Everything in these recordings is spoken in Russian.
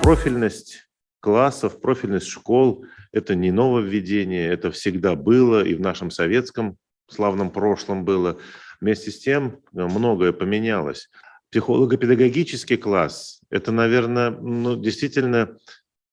Профильность классов, профильность школ – это не нововведение, это всегда было и в нашем советском славном прошлом было. Вместе с тем многое поменялось. Психолого-педагогический класс – это, наверное, действительно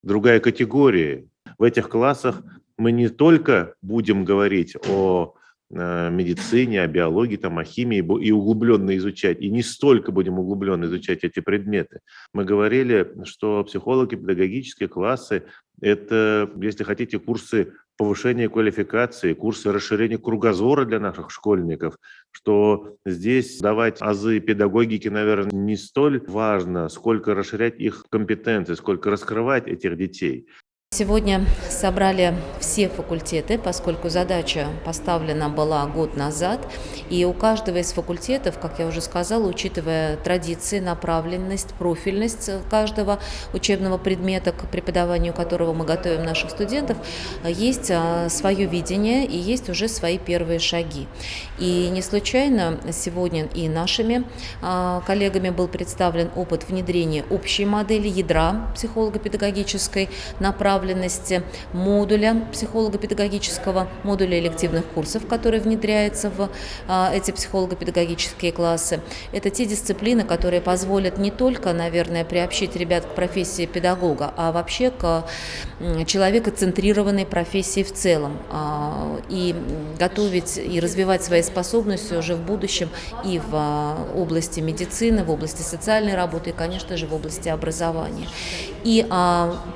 другая категория. В этих классах мы не только будем говорить о медицине, о биологии, о химии и углубленно изучать, и не столько будем углубленно изучать эти предметы. Мы говорили, что психолого-педагогические классы – это, если хотите, курсы повышения квалификации, курсы расширения кругозора для наших школьников, что здесь давать азы педагогики, наверное, не столь важно, сколько расширять их компетенции, сколько раскрывать этих детей. Сегодня собрали все факультеты, поскольку задача поставлена была год назад, и у каждого из факультетов, как я уже сказала, учитывая традиции, направленность, профильность каждого учебного предмета, к преподаванию которого мы готовим наших студентов, есть свое видение и есть уже свои первые шаги. И не случайно сегодня и нашими коллегами был представлен опыт внедрения общей модели ядра психолого-педагогической направленности, модуля психолого-педагогического, модуля элективных курсов, который внедряется в эти психолого-педагогические классы. Это те дисциплины, которые позволят не только, наверное, приобщить ребят к профессии педагога, а вообще к человекоцентрированной профессии в целом. И готовить и развивать свои способности уже в будущем и в области медицины, в области социальной работы и, конечно же, в области образования. И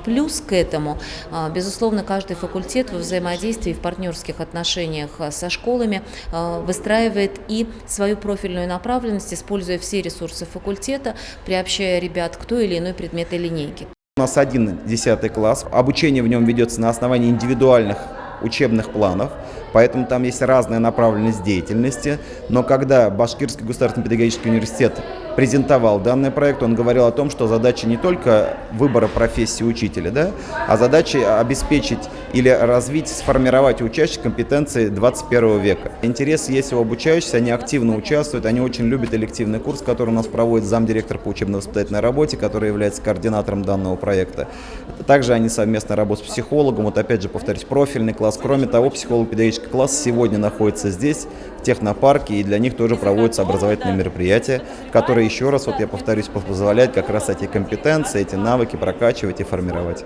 плюс к этому, безусловно, каждый факультет во взаимодействии, в партнерских отношениях со школами выстраивает и свою профильную направленность, используя все ресурсы факультета, приобщая ребят к той или иной предметной линейке. У нас 10 класс, обучение в нем ведется на основании индивидуальных учебных планов, поэтому там есть разная направленность деятельности. Но когда Башкирский государственный педагогический университет презентовал данный проект, он говорил о том, что задача не только выбора профессии учителя, а задача обеспечить или развить, сформировать у учащихся компетенции 21 века. Интерес есть у обучающихся, они активно участвуют, они очень любят элективный курс, который у нас проводит замдиректор по учебно-воспитательной работе, который является координатором данного проекта. Также они совместно работают с психологом, опять же повторюсь, профильный класс. Кроме того, психолого-педагогический класс сегодня находится здесь, в технопарке, и для них тоже проводятся образовательные мероприятия, которые, еще раз, я повторюсь, позволяют как раз эти компетенции, эти навыки прокачивать и формировать.